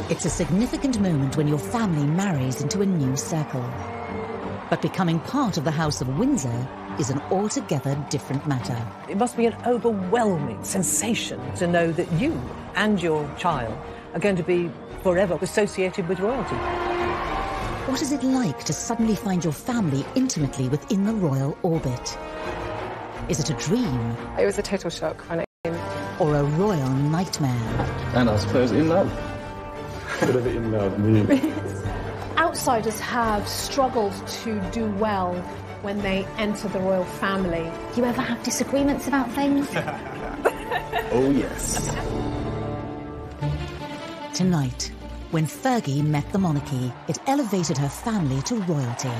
It's a significant moment when your family marries into a new circle. But becoming part of the House of Windsor is an altogether different matter. It must be an overwhelming sensation to know that you and your child are going to be forever associated with royalty. What is it like to suddenly find your family intimately within the royal orbit? Is it a dream? It was a total shock when it came. Or a royal nightmare? And I suppose in love. Whatever in love means. Outsiders have struggled to do well when they enter the royal family. Do you ever have disagreements about things? Oh, yes. Tonight, when Fergie met the monarchy, it elevated her family to royalty.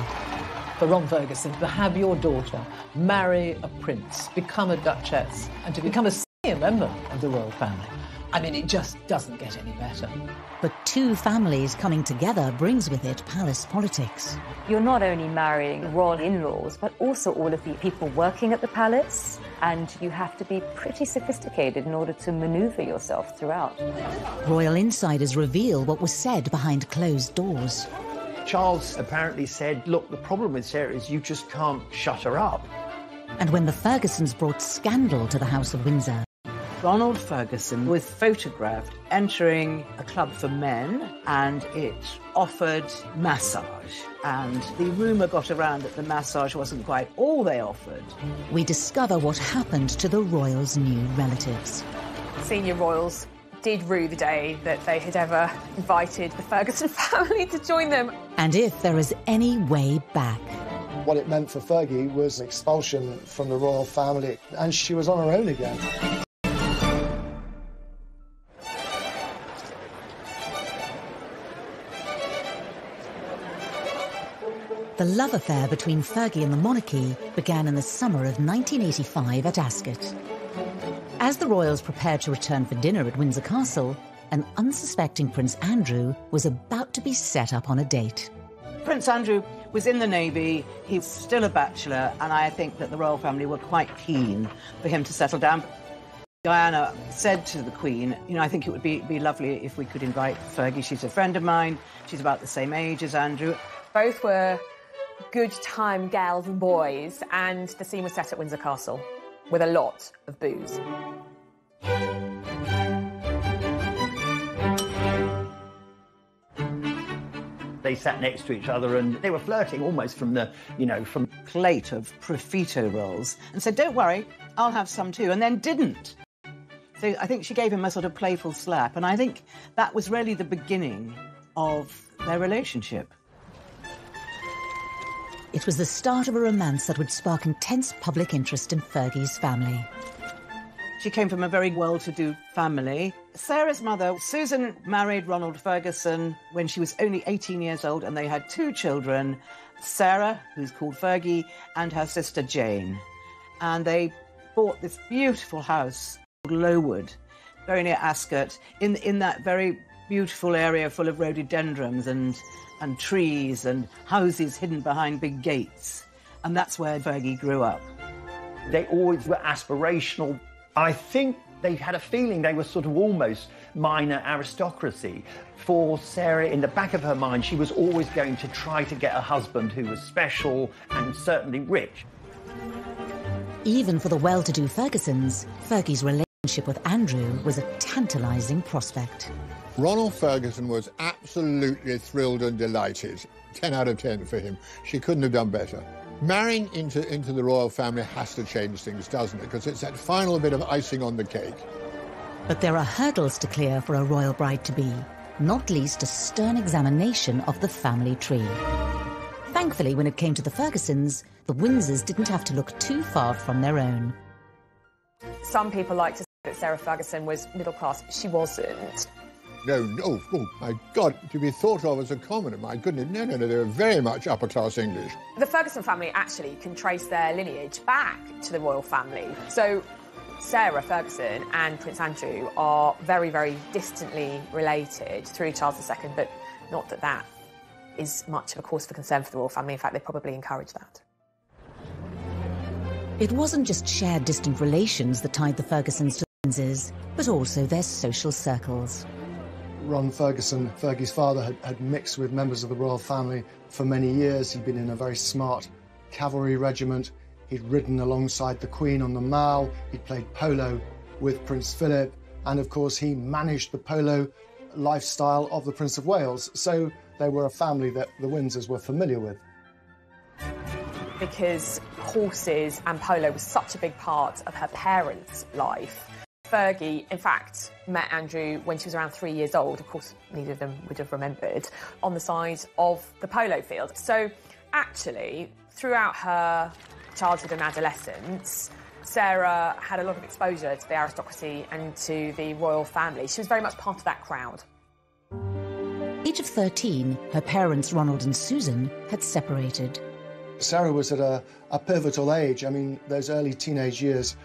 For Ron Ferguson, to have your daughter marry a prince, become a duchess, and to become a senior member of the royal family, I mean, it just doesn't get any better. But two families coming together brings with it palace politics. You're not only marrying royal in-laws, but also all of the people working at the palace, and you have to be pretty sophisticated in order to maneuver yourself throughout. Royal insiders reveal what was said behind closed doors. Charles apparently said, look, the problem with Sarah is you just can't shut her up. And when the Fergusons brought scandal to the House of Windsor, Ronald Ferguson was photographed entering a club for men, and it offered massage. And the rumour got around that the massage wasn't quite all they offered. we discover what happened to the royals' new relatives. Senior royals did rue the day that they had ever invited the Ferguson family to join them. And if there is any way back. What it meant for Fergie was expulsion from the royal family, and she was on her own again. The love affair between Fergie and the monarchy began in the summer of 1985 at Ascot. As the royals prepared to return for dinner at Windsor Castle, an unsuspecting Prince Andrew was about to be set up on a date. Prince Andrew was in the Navy, he was still a bachelor, and I think that the royal family were quite keen for him to settle down. Diana said to the Queen, you know, I think it would be lovely if we could invite Fergie. She's a friend of mine, she's about the same age as Andrew. Both were good time gals and boys, and the scene was set at Windsor Castle with a lot of booze. They sat next to each other and they were flirting almost from the, you know, from Plate of profiterole rolls and said, don't worry, I'll have some too, and then didn't. So I think she gave him a sort of playful slap, and I think that was really the beginning of their relationship. It was the start of a romance that would spark intense public interest in Fergie's family. She came from a very well-to-do family. Sarah's mother, Susan, married Ronald Ferguson when she was only 18 years old, and they had two children, Sarah, who's called Fergie, and her sister Jane. And they bought this beautiful house called Lowood, very near Ascot, in that very beautiful area full of rhododendrons and trees and houses hidden behind big gates. And that's where Fergie grew up. they always were aspirational. I think they had a feeling they were sort of almost minor aristocracy. For Sarah, in the back of her mind, she was always going to try to get a husband who was special and certainly rich. Even for the well-to-do Fergusons, Fergie's relationship with Andrew was a tantalising prospect. Ronald Ferguson was absolutely thrilled and delighted. 10 out of 10 for him. She couldn't have done better. Marrying into the royal family has to change things, doesn't it? Because it's that final bit of icing on the cake. But there are hurdles to clear for a royal bride-to-be, not least a stern examination of the family tree. Thankfully, when it came to the Fergusons, the Windsors didn't have to look too far from their own. Some people like to say that Sarah Ferguson was middle class. She wasn't. No, my God, to be thought of as a commoner, my goodness, no, they were very much upper-class English. The Ferguson family actually can trace their lineage back to the royal family. So Sarah Ferguson and Prince Andrew are very, very distantly related through Charles II, but not that that is much of a cause for concern for the royal family. In fact, they probably encourage that. It wasn't just shared distant relations that tied the Fergusons to the Windsors, but also their social circles. Ron Ferguson, Fergie's father, had mixed with members of the royal family for many years. He'd been in a very smart cavalry regiment. He'd ridden alongside the Queen on the Mall. He'd played polo with Prince Philip. And, of course, he managed the polo lifestyle of the Prince of Wales. So they were a family that the Windsors were familiar with. Because horses and polo was such a big part of her parents' life, Fergie, in fact, met Andrew when she was around 3 years old. Of course, neither of them would have remembered, on the side of the polo field. So, actually, throughout her childhood and adolescence, Sarah had a lot of exposure to the aristocracy and to the royal family. She was very much part of that crowd. Age of 13, her parents, Ronald and Susan, had separated. Sarah was at a pivotal age. I mean, those early teenage years,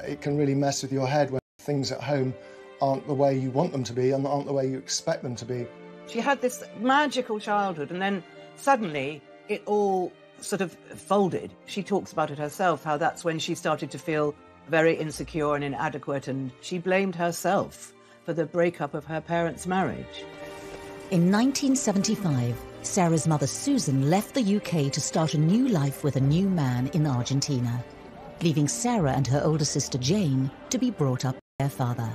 it can really mess with your head when things at home aren't the way you want them to be and aren't the way you expect them to be. She had this magical childhood, and then suddenly it all sort of folded. She talks about it herself, how that's when she started to feel very insecure and inadequate, and she blamed herself for the breakup of her parents' marriage. In 1975, Sarah's mother Susan left the UK to start a new life with a new man in Argentina, leaving Sarah and her older sister Jane to be brought up by their father.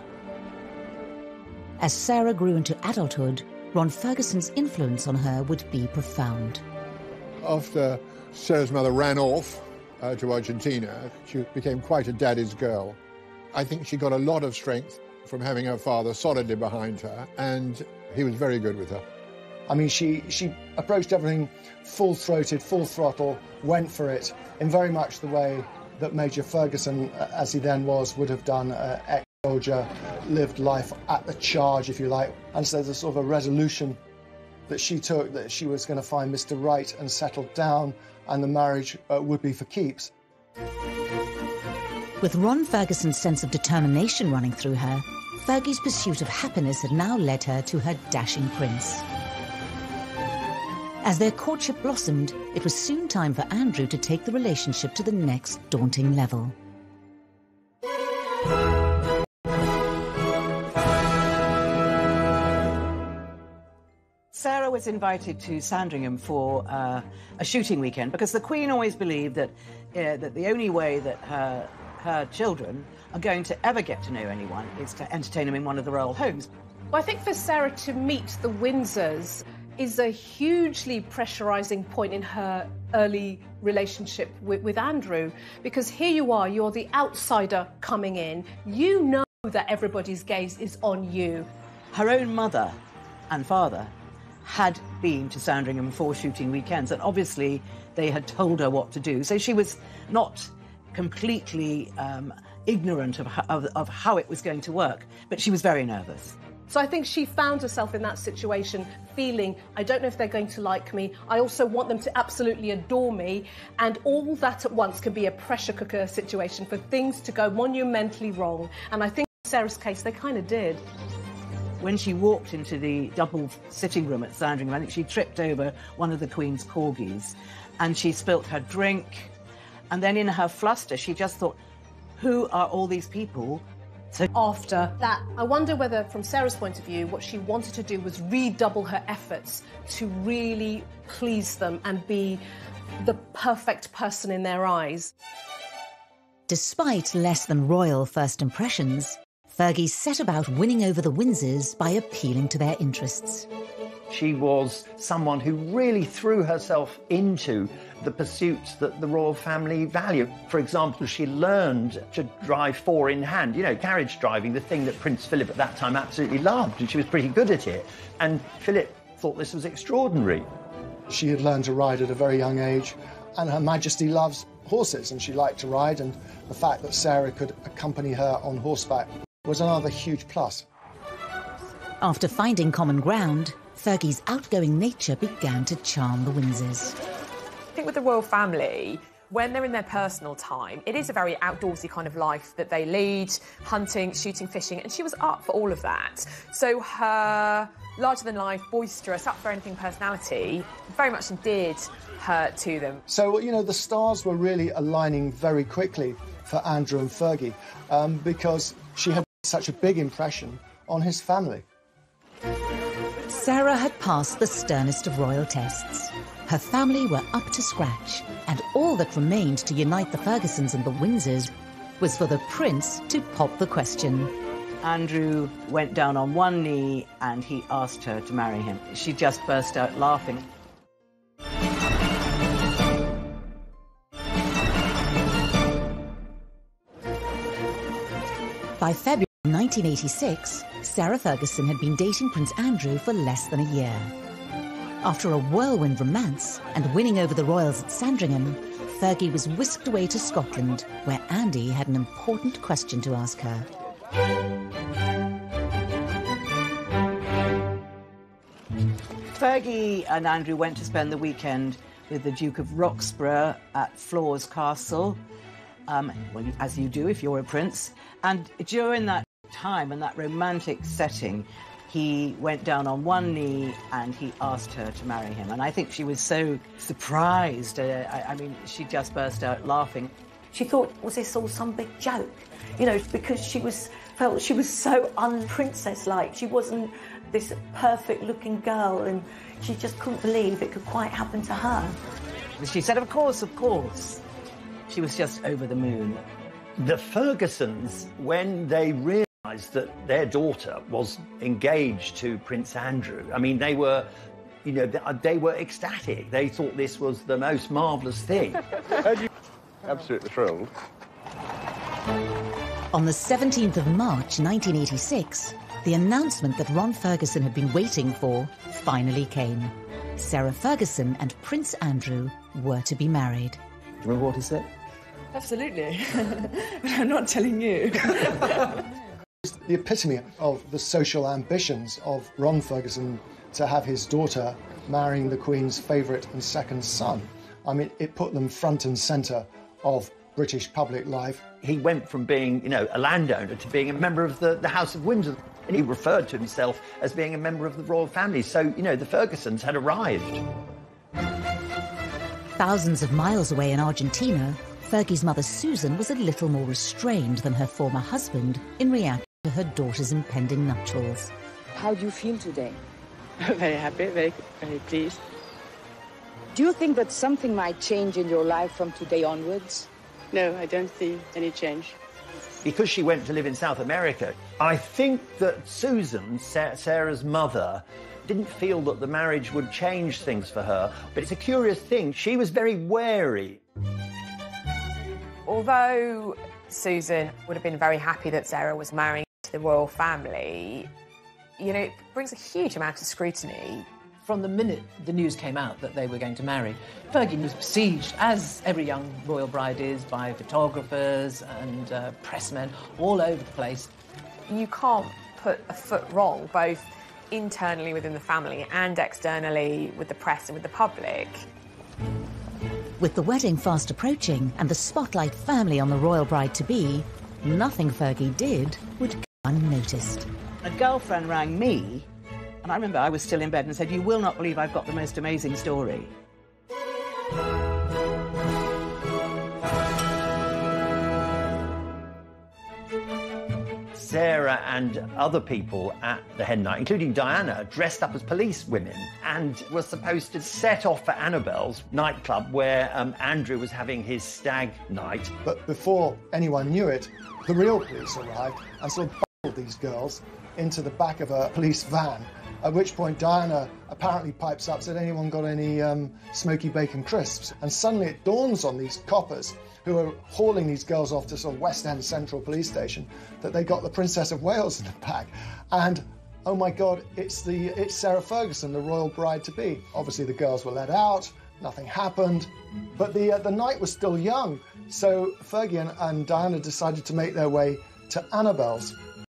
As Sarah grew into adulthood, Ron Ferguson's influence on her would be profound. After Sarah's mother ran off to Argentina, she became quite a daddy's girl. I think she got a lot of strength from having her father solidly behind her, and he was very good with her. I mean, she approached everything full-throated, full throttle, went for it, in very much the way that Major Ferguson, as he then was, would have done. Ex-soldier, lived life at the charge, if you like. And so there's sort of a resolution that she took, that she was going to find Mr. Right and settle down, and the marriage would be for keeps. With Ron Ferguson's sense of determination running through her, Fergie's pursuit of happiness had now led her to her dashing prince. As their courtship blossomed, it was soon time for Andrew to take the relationship to the next daunting level. Sarah was invited to Sandringham for a shooting weekend because the Queen always believed that the only way that her children are going to ever get to know anyone is to entertain them in one of the royal homes. Well, I think for Sarah to meet the Windsors is a hugely pressurising point in her early relationship with Andrew, because here you are, you're the outsider coming in. You know that everybody's gaze is on you. Her own mother and father had been to Sandringham for shooting weekends, and obviously they had told her what to do. So she was not completely ignorant of how it was going to work, but she was very nervous. So I think she found herself in that situation feeling, I don't know if they're going to like me. I also want them to absolutely adore me. And all that at once can be a pressure cooker situation for things to go monumentally wrong. And I think in Sarah's case, they kind of did. When she walked into the double sitting room at Sandringham, I think she tripped over one of the Queen's corgis and she spilt her drink. And then in her fluster, she just thought, who are all these people? So after that, I wonder whether, from Sarah's point of view, what she wanted to do was redouble her efforts to really please them and be the perfect person in their eyes. Despite less than royal first impressions, Fergie set about winning over the Windsors by appealing to their interests. She was someone who really threw herself into the pursuits that the royal family value. For example, she learned to drive four in hand, you know, carriage driving, the thing that Prince Philip at that time absolutely loved, and she was pretty good at it. And Philip thought this was extraordinary. She had learned to ride at a very young age, and Her Majesty loves horses, and she liked to ride, and the fact that Sarah could accompany her on horseback was another huge plus. After finding common ground, Fergie's outgoing nature began to charm the Windsors. I think with the royal family, when they're in their personal time, it is a very outdoorsy kind of life that they lead, hunting, shooting, fishing, and she was up for all of that. So her larger-than-life, boisterous, up-for-anything personality very much endeared her to them. So, you know, the stars were really aligning very quickly for Andrew and Fergie because she had such a big impression on his family. Sarah had passed the sternest of royal tests. Her family were up to scratch, and all that remained to unite the Fergusons and the Windsors was for the prince to pop the question. Andrew went down on one knee and he asked her to marry him. She just burst out laughing. By February 1986, Sarah Ferguson had been dating Prince Andrew for less than a year. After a whirlwind romance and winning over the royals at Sandringham, Fergie was whisked away to Scotland, where Andy had an important question to ask her. Fergie and Andrew went to spend the weekend with the Duke of Roxburgh at Flores Castle, well, as you do if you're a prince. And during that time and that romantic setting, he went down on one knee and he asked her to marry him. And I think she was so surprised. I mean, she just burst out laughing. She thought, was this all some big joke? You know, because she felt she was so un-princess-like. She wasn't this perfect-looking girl, and she just couldn't believe it could quite happen to her. She said, of course, of course. She was just over the moon. The Fergusons, when they realised that their daughter was engaged to Prince Andrew, I mean, they were, you know, they were ecstatic. They thought this was the most marvellous thing. Absolutely thrilled. On the 17th of March 1986, the announcement that Ron Ferguson had been waiting for finally came. Sarah Ferguson and Prince Andrew were to be married. Do you remember what he said? Absolutely. But I'm not telling you. It's the epitome of the social ambitions of Ron Ferguson to have his daughter marrying the Queen's favourite and second son. I mean, it put them front and centre of British public life. He went from being, you know, a landowner to being a member of the House of Windsor. And he referred to himself as being a member of the royal family. So, you know, the Fergusons had arrived. Thousands of miles away in Argentina, Fergie's mother Susan was a little more restrained than her former husband in reaction to her daughter's impending nuptials. How do you feel today? Very happy, very pleased. Do you think that something might change in your life from today onwards? No, I don't see any change. Because she went to live in South America, I think that Susan, Sarah's mother, didn't feel that the marriage would change things for her. But it's a curious thing. She was very wary. Although Susan would have been very happy that Sarah was marrying to the royal family, you know, it brings a huge amount of scrutiny. From the minute the news came out that they were going to marry, Fergie was besieged, as every young royal bride is, by photographers and pressmen all over the place. You can't put a foot wrong, both internally within the family and externally with the press and with the public. With the wedding fast approaching and the spotlight firmly on the royal bride-to-be, nothing Fergie did would go unnoticed. A girlfriend rang me, and I remember I was still in bed and said, "You will not believe I've got the most amazing story." Sarah and other people at the hen night, including Diana, dressed up as police women and were supposed to set off for Annabelle's nightclub where Andrew was having his stag night. But before anyone knew it, the real police arrived and sort of bundled these girls into the back of a police van, at which point Diana apparently pipes up, said, "Anyone got any smoky bacon crisps?" And suddenly it dawns on these coppers who are hauling these girls off to sort of West End Central Police Station that they got the Princess of Wales in the back. And, oh my God, it's Sarah Ferguson, the royal bride-to-be. Obviously the girls were let out, nothing happened, but the night was still young. So Fergie and Diana decided to make their way to Annabelle's.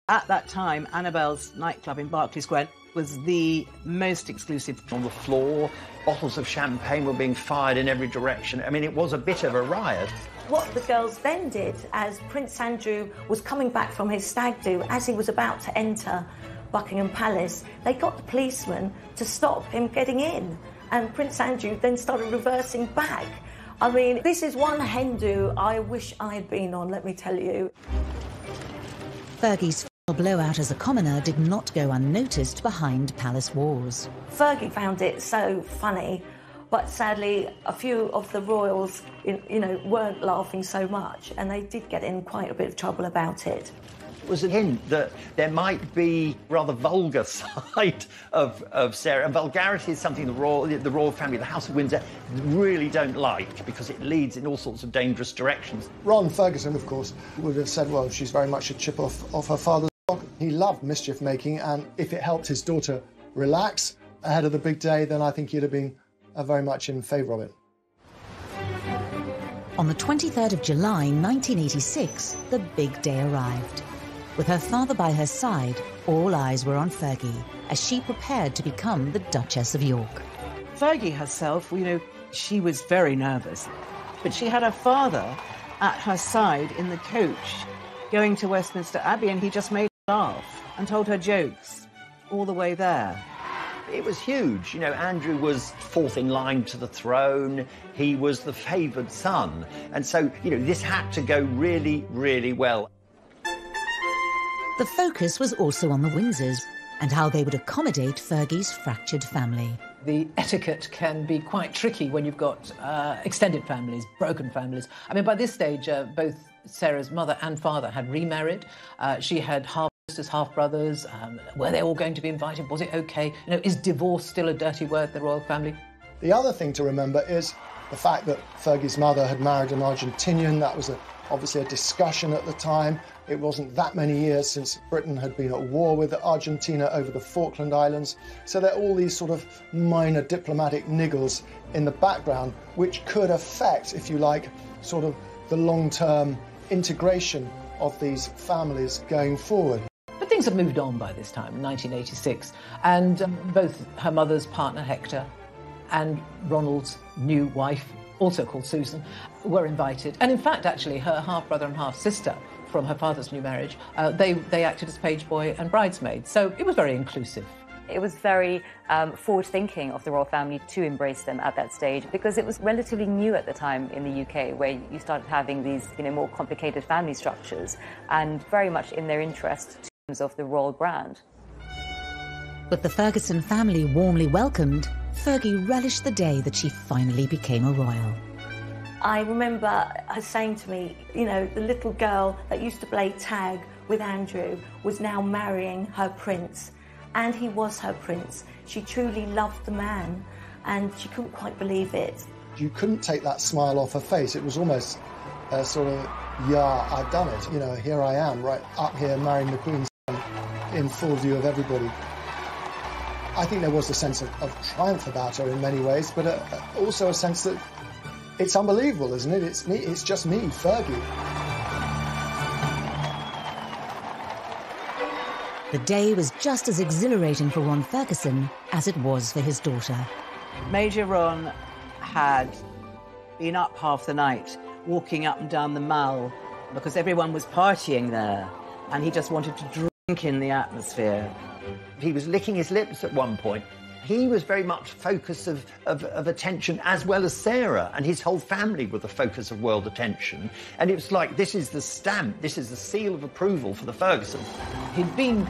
At that time, Annabelle's nightclub in Berkeley Square was the most exclusive. On the floor, bottles of champagne were being fired in every direction. I mean, it was a bit of a riot. What the girls then did, as Prince Andrew was coming back from his stag do, as he was about to enter Buckingham Palace, they got the policeman to stop him getting in. And Prince Andrew then started reversing back. I mean, this is one hen do I wish I had been on, let me tell you. Fergie's A blowout as a commoner did not go unnoticed behind palace walls. Fergie found it so funny, but sadly a few of the royals, weren't laughing so much, and they did get in quite a bit of trouble about it. It was a hint that there might be rather vulgar side of Sarah. And vulgarity is something the royal family, the House of Windsor, really don't like because it leads in all sorts of dangerous directions. Ron Ferguson, of course, would have said, well, she's very much a chip off her father's block. He loved mischief-making, and if it helped his daughter relax ahead of the big day, then I think he'd have been very much in favour of it. On the 23rd of July 1986, the big day arrived. With her father by her side, all eyes were on Fergie as she prepared to become the Duchess of York. Fergie herself, she was very nervous, but she had her father at her side in the coach going to Westminster Abbey, and he just made her laugh and told her jokes all the way there. It was huge. Andrew was fourth in line to the throne. He was the favoured son. And so, this had to go really, really well. The focus was also on the Windsors and how they would accommodate Fergie's fractured family. The etiquette can be quite tricky when you've got extended families, broken families. I mean, by this stage, both Sarah's mother and father had remarried. She had half-sisters, half-brothers. Were they all going to be invited? Was it OK? Is divorce still a dirty word in the royal family? The other thing to remember is the fact that Fergie's mother had married an Argentinian. That was obviously a discussion at the time. It wasn't that many years since Britain had been at war with Argentina over the Falkland Islands. So there are all these sort of minor diplomatic niggles in the background which could affect, if you like, sort of the long-term integration of these families going forward. But things have moved on by this time, 1986, and both her mother's partner, Hector, and Ronald's new wife, also called Susan, were invited. And in fact, actually, her half-brother and half-sister from her father's new marriage, they acted as page boy and bridesmaids. So it was very inclusive. It was very forward-thinking of the royal family to embrace them at that stage, because it was relatively new at the time in the UK, where you started having these more complicated family structures, and very much in their interest in terms of the royal brand. With the Ferguson family warmly welcomed, Fergie relished the day that she finally became a royal. I remember her saying to me, the little girl that used to play tag with Andrew was now marrying her prince. And he was her prince. She truly loved the man, and she couldn't quite believe it. You couldn't take that smile off her face. It was almost sort of, yeah, I've done it. Here I am, right up here marrying the Queen's son in full view of everybody. I think there was a sense of triumph about her in many ways, but also a sense that it's unbelievable, isn't it? It's me. It's just me, Fergie. The day was just as exhilarating for Ron Ferguson as it was for his daughter. Major Ron had been up half the night, walking up and down the Mall, because everyone was partying there, and he just wanted to drink in the atmosphere. He was licking his lips at one point. He was very much focus of attention, as well as Sarah, and his whole family were the focus of world attention. And it was like, this is the stamp, this is the seal of approval for the Fergusons. He'd been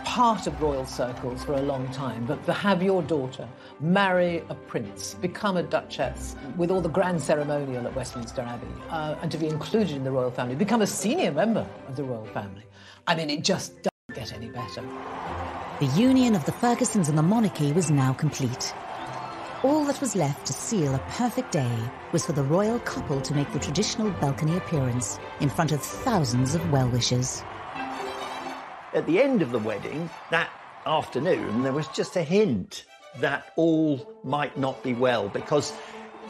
part of royal circles for a long time, but to have your daughter marry a prince, become a duchess, with all the grand ceremonial at Westminster Abbey, and to be included in the royal family, become a senior member of the royal family, I mean, it just doesn't get any better. The union of the Fergusons and the monarchy was now complete. All that was left to seal a perfect day was for the royal couple to make the traditional balcony appearance in front of thousands of well-wishers. At the end of the wedding, that afternoon, there was just a hint that all might not be well, because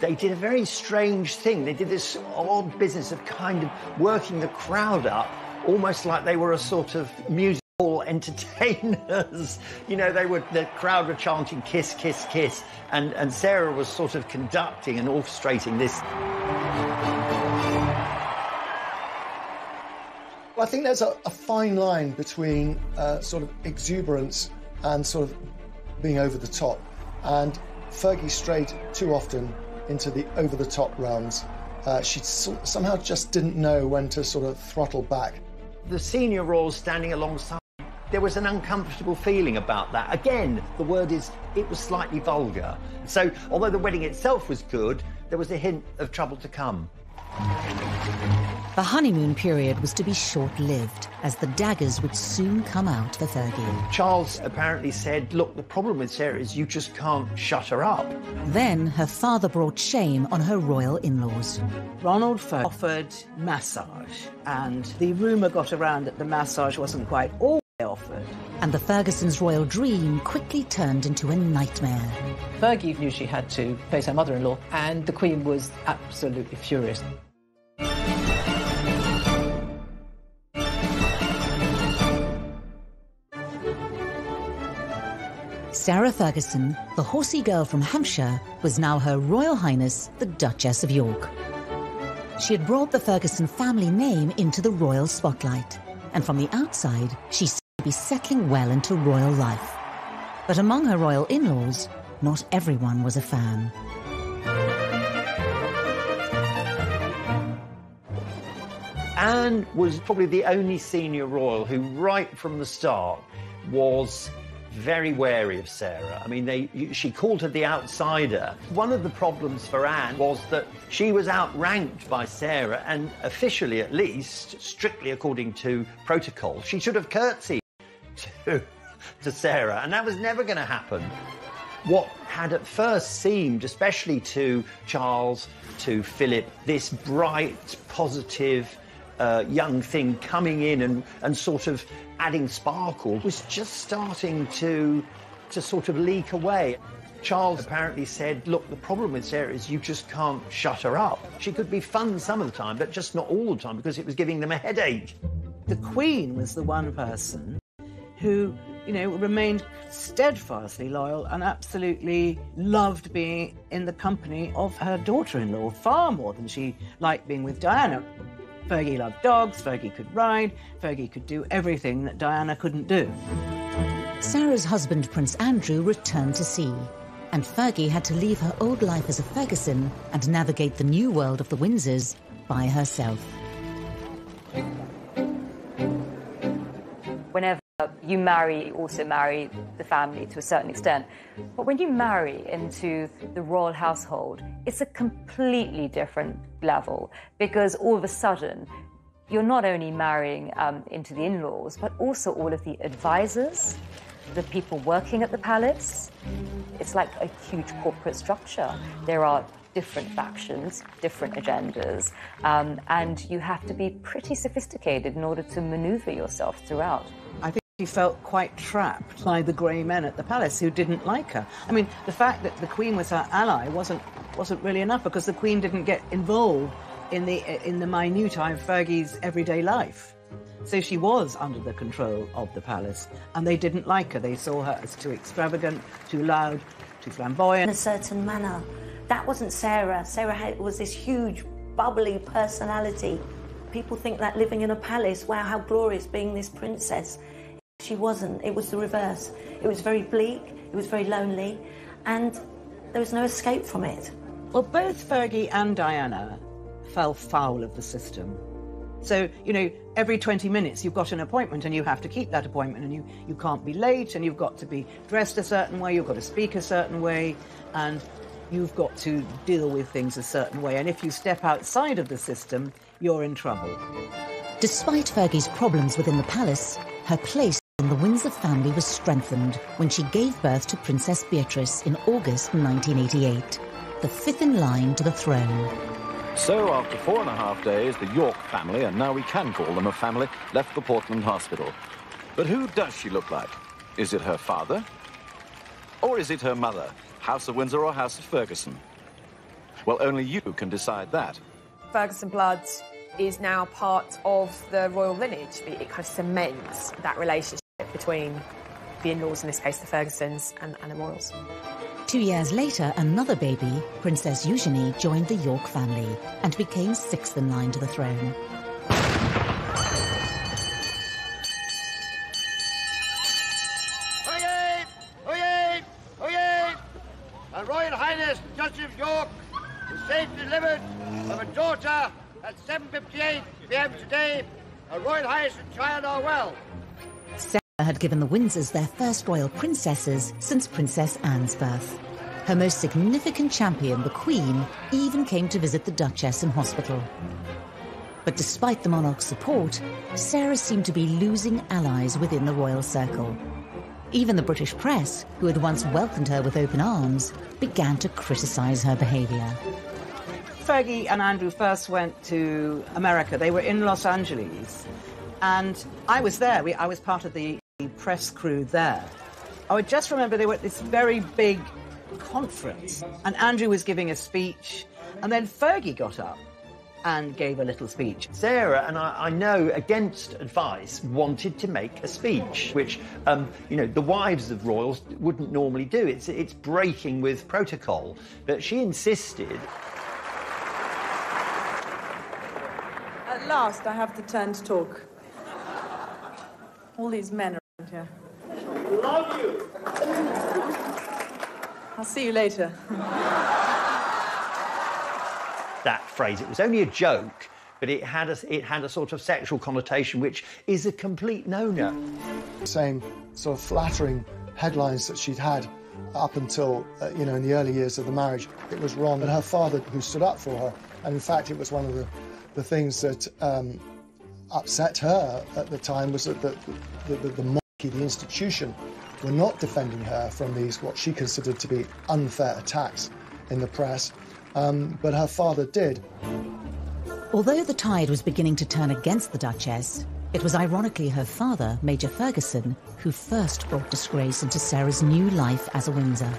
they did a very strange thing. They did this odd business of kind of working the crowd up, almost like they were a sort of music hall entertainers. The crowd were chanting kiss, kiss, kiss, and Sarah was sort of conducting and orchestrating this. Well, I think there's a fine line between sort of exuberance and sort of being over the top. And Fergie strayed too often into the over-the-top realms. She somehow just didn't know when to sort of throttle back. The senior royals standing alongside There was an uncomfortable feeling about that. Again, the word is, it was slightly vulgar. So, although the wedding itself was good, there was a hint of trouble to come. The honeymoon period was to be short-lived, as the daggers would soon come out for Fergie. Charles apparently said, look, the problem with Sarah is you just can't shut her up. Then her father brought shame on her royal in-laws. Ronald offered massage, and the rumour got around that the massage wasn't quite all they offered. And the Fergusons' royal dream quickly turned into a nightmare. Fergie knew she had to face her mother-in-law, and the Queen was absolutely furious. Sarah Ferguson, the horsey girl from Hampshire, was now Her Royal Highness the Duchess of York. She had brought the Ferguson family name into the royal spotlight, and from the outside, she seemed to be settling well into royal life. But among her royal in-laws, not everyone was a fan. Anne was probably the only senior royal who, right from the start, was very wary of Sarah. I mean, she called her the outsider. One of the problems for Anne was that she was outranked by Sarah, and officially at least, strictly according to protocol, she should have curtsied to Sarah, and that was never going to happen. What had at first seemed, especially to Charles, to Philip, this bright, positive, young thing coming in and sort of adding sparkle was just starting to sort of leak away. Charles apparently said, look, the problem with Sarah is you just can't shut her up. She could be fun some of the time, but just not all the time, because it was giving them a headache. The Queen was the one person who, you know, remained steadfastly loyal and absolutely loved being in the company of her daughter-in-law, far more than she liked being with Diana. Fergie loved dogs, Fergie could ride, Fergie could do everything that Diana couldn't do. Sarah's husband, Prince Andrew, returned to sea, and Fergie had to leave her old life as a Ferguson and navigate the new world of the Windsors by herself. Whenever you marry, you also marry the family to a certain extent. But when you marry into the royal household, it's a completely different level, because all of a sudden, you're not only marrying into the in-laws, but also all of the advisors, the people working at the palace. It's like a huge corporate structure. There are different factions, different agendas, and you have to be pretty sophisticated in order to maneuver yourself throughout. I think she felt quite trapped by the grey men at the palace who didn't like her. I mean, the fact that the Queen was her ally wasn't really enough, because the Queen didn't get involved in the minutiae of Fergie's everyday life. So she was under the control of the palace, and they didn't like her. They saw her as too extravagant, too loud, too flamboyant. In a certain manner. That wasn't Sarah. Sarah was this huge, bubbly personality. People think that living in a palace, wow, how glorious being this princess. She wasn't. It was the reverse. It was very bleak, it was very lonely, and there was no escape from it. Well, both Fergie and Diana fell foul of the system. So, you know, every 20 minutes you've got an appointment and you have to keep that appointment, and you can't be late, and you've got to be dressed a certain way, you've got to speak a certain way, and you've got to deal with things a certain way. And if you step outside of the system, you're in trouble. Despite Fergie's problems within the palace, her place in the Windsor family was strengthened when she gave birth to Princess Beatrice in August 1988, the fifth in line to the throne. So, after 4.5 days, the York family, and now we can call them a family, left the Portland hospital. But who does she look like? Is it her father? Or is it her mother, House of Windsor or House of Ferguson? Well, only you can decide that. Ferguson blood is now part of the royal lineage. It kind of cements that relationship between the in-laws, in this case the Fergusons, and the royals. 2 years later, another baby, Princess Eugenie, joined the York family and became sixth in line to the throne. Oyez! Oyez! Oyez! Her Royal Highness the Duchess of York was safely delivered of a daughter at 7:58 p.m. today. Her Royal Highness and child are well. Sarah had given the Windsors their first royal princesses since Princess Anne's birth. Her most significant champion, the Queen, even came to visit the Duchess in hospital. But despite the monarch's support, Sarah seemed to be losing allies within the royal circle. Even the British press, who had once welcomed her with open arms, began to criticise her behaviour. Fergie and Andrew first went to America. They were in Los Angeles, and I was there. I was part of the press crew there. I would just remember they were at this very big conference, and Andrew was giving a speech, and then Fergie got up and gave a little speech. Sarah, and I know against advice, wanted to make a speech, which, the wives of royals wouldn't normally do. It's breaking with protocol. But she insisted. At last, I have the turn to talk. All these men around here. Love you. I'll see you later. That phrase, it was only a joke, but it had a sort of sexual connotation, which is a complete no-no. Same sort of flattering headlines that she'd had up until, in the early years of the marriage. It was wrong. But her father, who stood up for her, and in fact it was one of the things that upset her at the time, was that the monarchy, the institution, were not defending her from these, what she considered to be unfair attacks in the press. But her father did. Although the tide was beginning to turn against the Duchess, it was ironically her father, Major Ferguson, who first brought disgrace into Sarah's new life as a Windsor.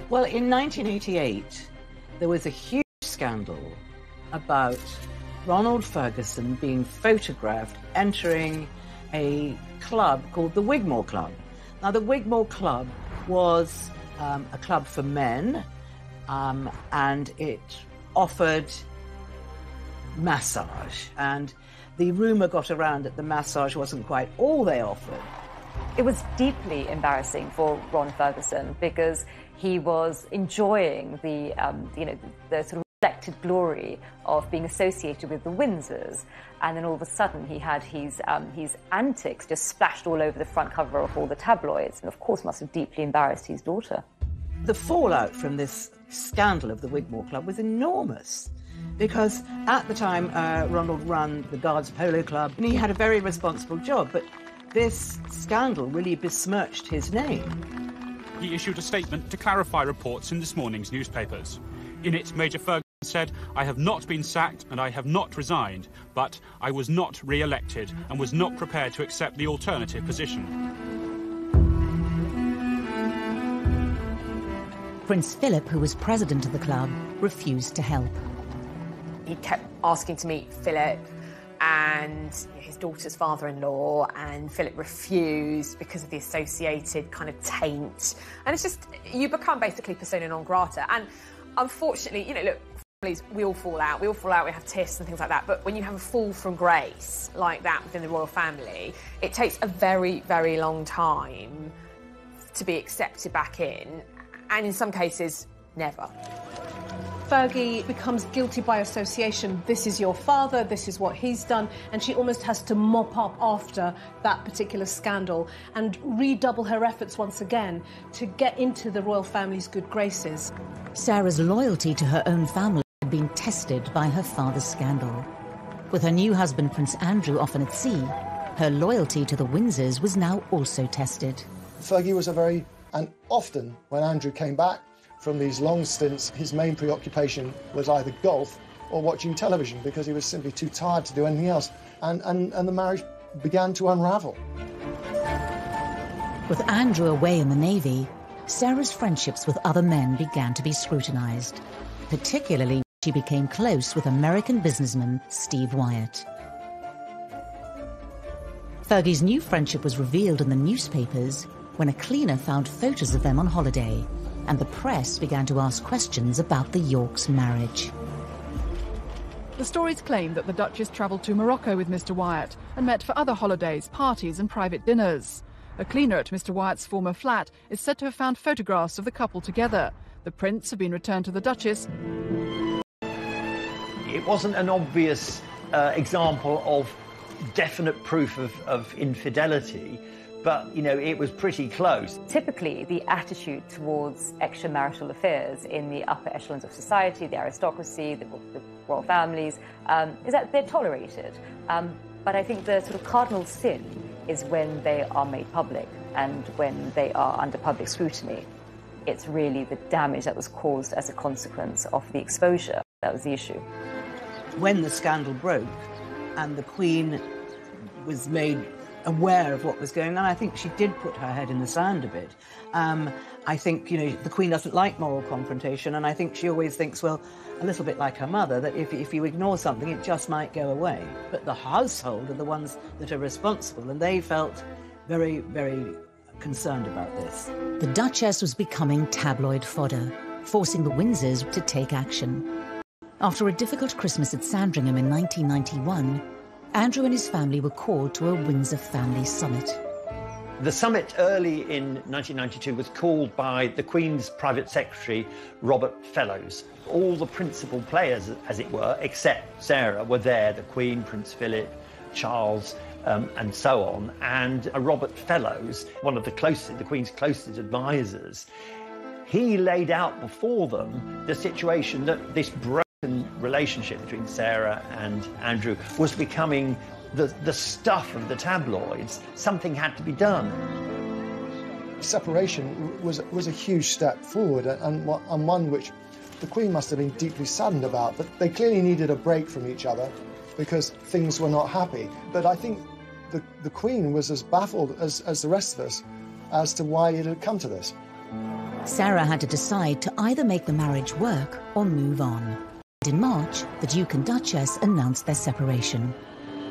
Well, in 1988, there was a huge scandal about Ronald Ferguson being photographed entering a club called the Wigmore Club. Now, the Wigmore Club was a club for men, and it offered massage. And the rumour got around that the massage wasn't quite all they offered. It was deeply embarrassing for Ron Ferguson because he was enjoying the sort of reflected glory of being associated with the Windsors, and then all of a sudden he had his antics just splashed all over the front cover of all the tabloids, and of course must have deeply embarrassed his daughter. The fallout from this scandal of the Wigmore Club was enormous, because at the time Ronald ran the Guards Polo Club, and he had a very responsible job, but this scandal really besmirched his name. He issued a statement to clarify reports in this morning's newspapers. In it, Major Ferguson said, "I have not been sacked and I have not resigned, but I was not re-elected and was not prepared to accept the alternative position." Prince Philip, who was president of the club, refused to help. He kept asking to meet Philip and his daughter's father-in-law, and Philip refused because of the associated kind of taint. And it's just, you become basically persona non grata. And unfortunately, look, families, we all fall out, we have tiffs and things like that, but when you have a fall from grace like that within the royal family, it takes a very, very long time to be accepted back in, and in some cases, never. Fergie becomes guilty by association. This is your father, this is what he's done, and she almost has to mop up after that particular scandal and redouble her efforts once again to get into the royal family's good graces. Sarah's loyalty to her own family had been tested by her father's scandal. With her new husband, Prince Andrew, often at sea, her loyalty to the Windsors was now also tested. Fergie was and often when Andrew came back from these long stints, his main preoccupation was either golf or watching television, because he was simply too tired to do anything else. And the marriage began to unravel. With Andrew away in the Navy, Sarah's friendships with other men began to be scrutinised. Particularly, she became close with American businessman Steve Wyatt. Fergie's new friendship was revealed in the newspapers when a cleaner found photos of them on holiday, and the press began to ask questions about the Yorks' marriage. The stories claim that the Duchess travelled to Morocco with Mr. Wyatt and met for other holidays, parties and private dinners. A cleaner at Mr. Wyatt's former flat is said to have found photographs of the couple together. The prints have been returned to the Duchess, It wasn't an obvious example of definite proof of infidelity, but, you know, it was pretty close. Typically, the attitude towards extramarital affairs in the upper echelons of society, the aristocracy, the royal families, is that they're tolerated. But I think the sort of cardinal sin is when they are made public and when they are under public scrutiny. It's really the damage that was caused as a consequence of the exposure that was the issue. When the scandal broke and the Queen was made aware of what was going on, I think she did put her head in the sand a bit. I think, you know, the Queen doesn't like moral confrontation, and I think she always thinks, well, a little bit like her mother, that if you ignore something, it just might go away. But the household are the ones that are responsible, and they felt very, very concerned about this. The Duchess was becoming tabloid fodder, forcing the Windsors to take action. After a difficult Christmas at Sandringham in 1991, Andrew and his family were called to a Windsor family summit. The summit early in 1992 was called by the Queen's private secretary, Robert Fellows. All the principal players, as it were, except Sarah, were there. The Queen, Prince Philip, Charles, and so on. And Robert Fellows, one of the Queen's closest advisors, he laid out before them the situation that this broken relationship between Sarah and Andrew was becoming the stuff of the tabloids. Something had to be done. Separation was a huge step forward, and one which the Queen must have been deeply saddened about, but they clearly needed a break from each other because things were not happy. But I think the Queen was as baffled as the rest of us as to why it had come to this. Sarah had to decide to either make the marriage work or move on. In March, the Duke and Duchess announced their separation.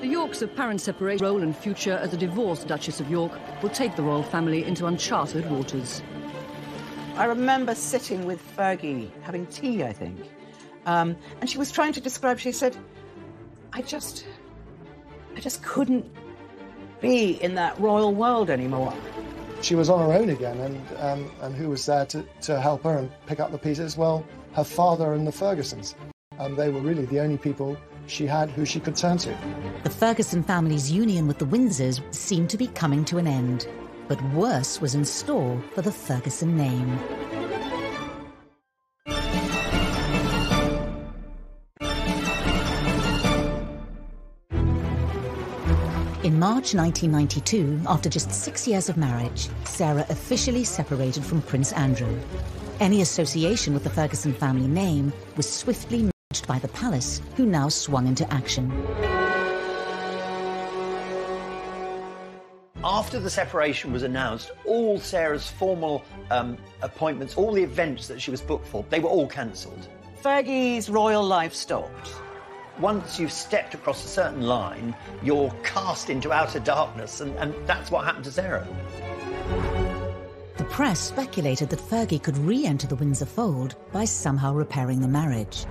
The Yorks' apparent separation role and future as a divorced Duchess of York will take the royal family into uncharted waters. I remember sitting with Fergie, having tea, I think, and she was trying to describe, she said, I just couldn't be in that royal world anymore. She was on her own again, and who was there to help her and pick up the pieces? Well, her father and the Fergusons. And they were really the only people she had who she could turn to. The Ferguson family's union with the Windsors seemed to be coming to an end, but worse was in store for the Ferguson name. In March 1992, after just 6 years of marriage, Sarah officially separated from Prince Andrew. Any association with the Ferguson family name was swiftly matched by the palace, who now swung into action. After the separation was announced, all Sarah's formal appointments, all the events that she was booked for, they were all cancelled. Fergie's royal life stopped. Once you've stepped across a certain line, you're cast into outer darkness, and that's what happened to Sarah. The press speculated that Fergie could re-enter the Windsor fold by somehow repairing the marriage.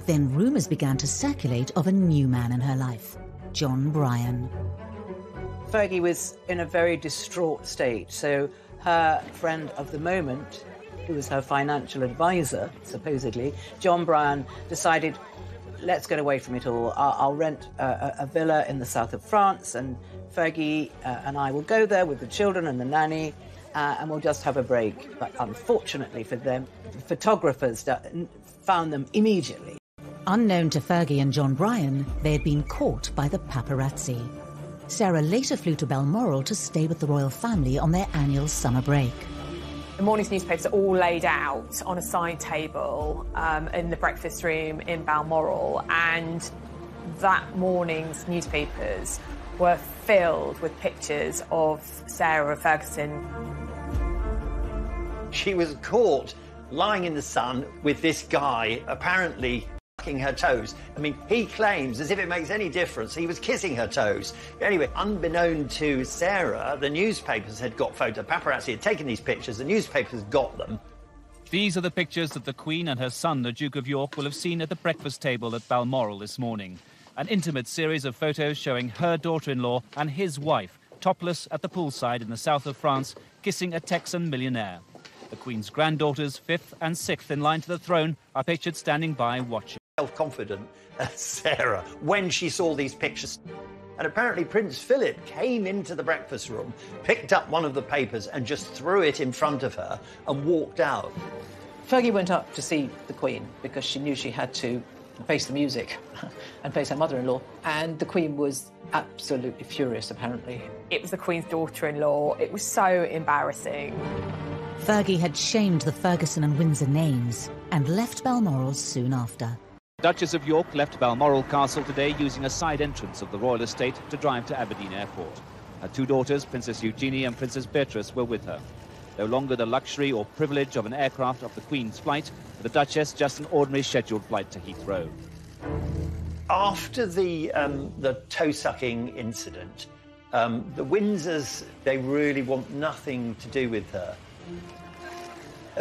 Then rumours began to circulate of a new man in her life, John Bryan. Fergie was in a very distraught state, so her friend of the moment, who was her financial advisor, supposedly, John Bryan, decided, let's get away from it all. I'll rent a villa in the south of France, and Fergie and I will go there with the children and the nanny, and we'll just have a break. But unfortunately for them, the photographers found them immediately. Unknown to Fergie and John Bryan, they had been caught by the paparazzi. Sarah later flew to Balmoral to stay with the royal family on their annual summer break. The morning's newspapers are all laid out on a side table in the breakfast room in Balmoral, and that morning's newspapers were filled with pictures of Sarah Ferguson. She was caught lying in the sun with this guy, apparently sucking her toes. I mean, he claims, as if it makes any difference, he was kissing her toes. Anyway, unbeknown to Sarah, the newspapers had got photos. Paparazzi had taken these pictures, the newspapers got them. These are the pictures that the Queen and her son, the Duke of York, will have seen at the breakfast table at Balmoral this morning. An intimate series of photos showing her daughter-in-law and his wife, topless at the poolside in the south of France, kissing a Texan millionaire. The Queen's granddaughters, 5th and 6th in line to the throne, are pictured standing by watching. self-confident Sarah when she saw these pictures. And apparently Prince Philip came into the breakfast room, picked up one of the papers and just threw it in front of her and walked out. Fergie went up to see the Queen because she knew she had to face the music and face her mother-in-law, and the Queen was absolutely furious, apparently. It was the Queen's daughter-in-law. It was so embarrassing. Fergie had shamed the Ferguson and Windsor names and left Balmoral soon after. Duchess of York left Balmoral Castle today using a side entrance of the royal estate to drive to Aberdeen Airport. Her two daughters, Princess Eugenie and Princess Beatrice, were with her. No longer the luxury or privilege of an aircraft of the Queen's flight, for the Duchess just an ordinary scheduled flight to Heathrow. After the toe-sucking incident, the Windsors, they really want nothing to do with her.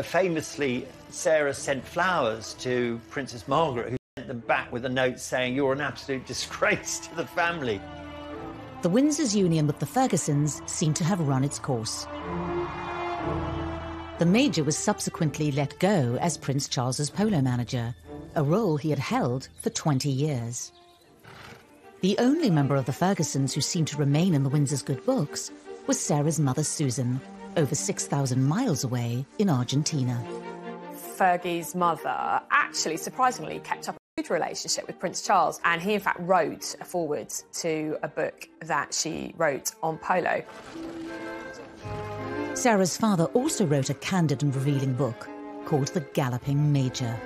Famously, Sarah sent flowers to Princess Margaret, who sent them back with a note saying, "You're an absolute disgrace to the family." The Windsors' union with the Fergusons seemed to have run its course. The Major was subsequently let go as Prince Charles's polo manager, a role he had held for 20 years. The only member of the Fergusons who seemed to remain in the Windsors' good books was Sarah's mother Susan, over 6,000 miles away in Argentina. Fergie's mother actually, surprisingly, kept up a good relationship with Prince Charles, and he in fact wrote a foreword to a book that she wrote on polo. Sarah's father also wrote a candid and revealing book called The Galloping Major.